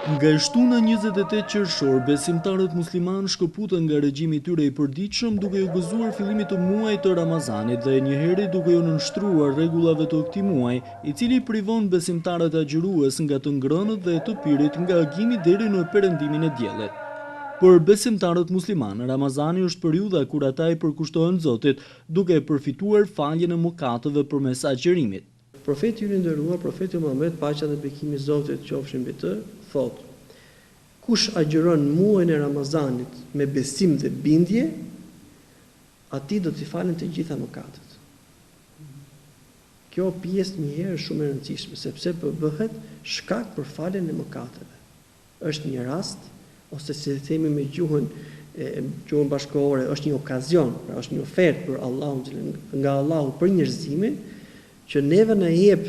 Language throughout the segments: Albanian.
Nga shtuna 28 qershor, besimtarët musliman shkëputën nga regjimi i tyre i përditshëm duke u gëzuar fillimit të muajit të Ramazanit dhe njëherë duke u nënshtruar rregullave të këtij muaji, i cili privon besimtarët agjërues nga të ngrënët dhe të pirit nga agimi deri në perëndimin e diellit. Për besimtarët musliman, Ramazani është periudha kur ata i përkushtohen Zotit, duke përfituar faljen e mëkateve përmes agjërimit. Profeti i nderuar, profeti Muhammed, paqja dhe bekimi i Zotit qofshin mbi të, thotë: kush agjeron muajin e Ramazanit me besim dhe bindje, atij do t'i falen të gjitha mëkatet. Kjo pjesë njëherë shumë e rëndësishme, sepse bëhet shkak për faljen e mëkateve. Është një rast, ose si themi me gjuhën bashkëkohore, është një okazion, pra është një ofertë për Allahun, nga Allahu për njerëzimin, që neve na jep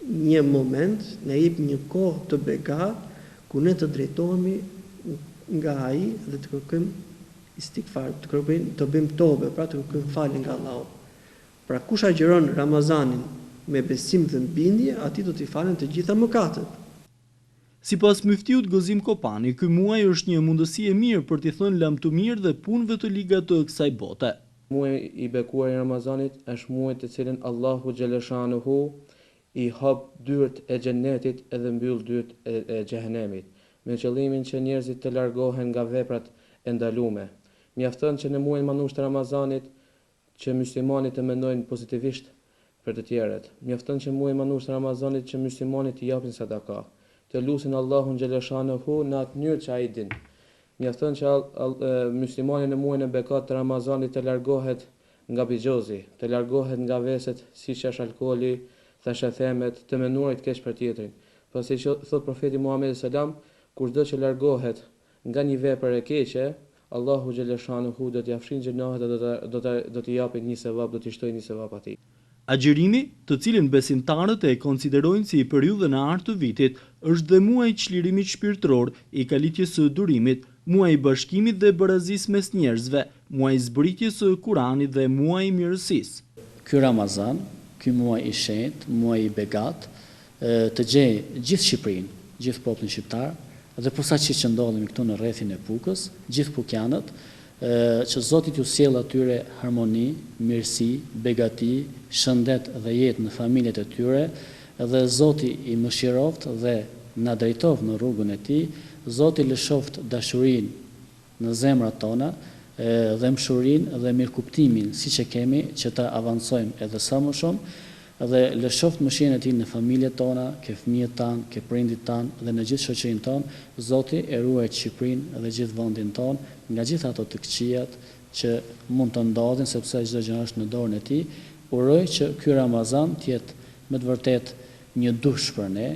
një moment, na jep një kohë të begat, ku ne të drejtohemi nga ai dhe të kërkojmë istighfar, të bëjmë tobe, pra të kërkojmë falje nga Allahu. Pra kush agjeron Ramazanin me besim dhe bindje, atij do t'i falen të gjitha mëkatet. Sipas Myftiut Gozim Kopani, ky muaj është një mundësi e mirë për t'i thënë lam të mirë dhe punëve të liga të kësaj bote. Muaji i bekuar i Ramazanit është muaj të cilin Allahu xhaleshanuhu i hap dyert e xhenetit edhe mbyll dyert e xhehenemit, me qëllimin që njerëzit të largohen nga veprat e ndaluara. Mjafton që në muajin manusht të Ramazanit që muslimanët të mendojnë pozitivisht për të tjerët. Mjafton që muajin manusht të Ramazanit që muslimanët të japin sadaka, të lutin Allahun xhaleshanuhu në atë mënyrë që ai din. Mjafton që muslimani në muajin e bekat të Ramazanit të largohet nga bigjozi, të largohet nga veset siç është alkooli, thashethemet, të menduarit keq për tjetrin. Pasi që thot profeti Muhamedi sallam, kushdo që largohet nga një vepër e keqe, Allahu xhaleshanuhu do t'i afshin gjunahet dhe do t'i japë një sevap, do t'i shtojë një sevap atij. Agjërimi, të cilin besimtarët e konsiderojnë si periudhën e artë të vitit, është dhe muaji i çlirimit shpirtëror, i kalitjes së durimit, muaji i bashkimit dhe barazisë mes njerëzve, muaji i zbritjes së Kuranit dhe muaji i mirësisë. Ky Ramazan, ky muaj i shenjtë, muaji i begat, të gjej gjithë Shqipërinë, gjithë popullin shqiptar, dhe posaçërisht që ndodhemi këtu në rrethin e Pukës, gjithë pukianët, që Zoti t'ju sjellë atyre harmoni, mirësi, begati, shëndet dhe jetë në familjet e tyre, dhe Zoti i mëshiroft dhe na drejtoft në rrugën e tij, Zoti lëshoft dashurinë në zemrat tona dhe mshurinë dhe mirëkuptimin siç e kemi që ta avancojmë edhe sa më shumë, dhe lëshoft mëshirën e tij në familjet tona, ke fëmijët tanë, ke prindit tanë dhe në gjithë shoqërinë tonë. Zoti e ruaj Shqipërinë dhe gjithë vendin tonë nga gjithë ato të këqijat që mund të ndodhin, sepse çdo gjë është në dorën e tij. Uroj që ky Ramazan të jetë me të vërtetë një dush për ne,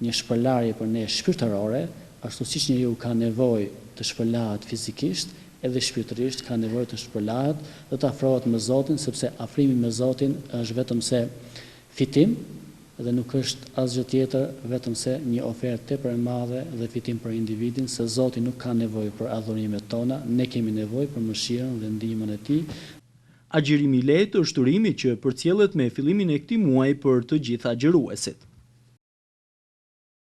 një shpërlarje për ne shpirtërore, ashtu siç njeriu ka nevojë të shpërlahet fizikisht, edhe shpirtërisht ka nevojë të shpërlahet dhe të afrohet me Zotin, sepse afrimi me Zotin është vetëm se fitim dhe nuk është asgjë tjetër vetëm se një ofertë tepër e madhe dhe fitim për individin, se Zoti nuk ka nevojë për adhurimet tona, ne kemi nevojë për mëshirën dhe ndihmën e tij. Agjërimi i lehtë është urimi që përcjellet me fillimin e këtij muaji për të gjithë agjëruesit.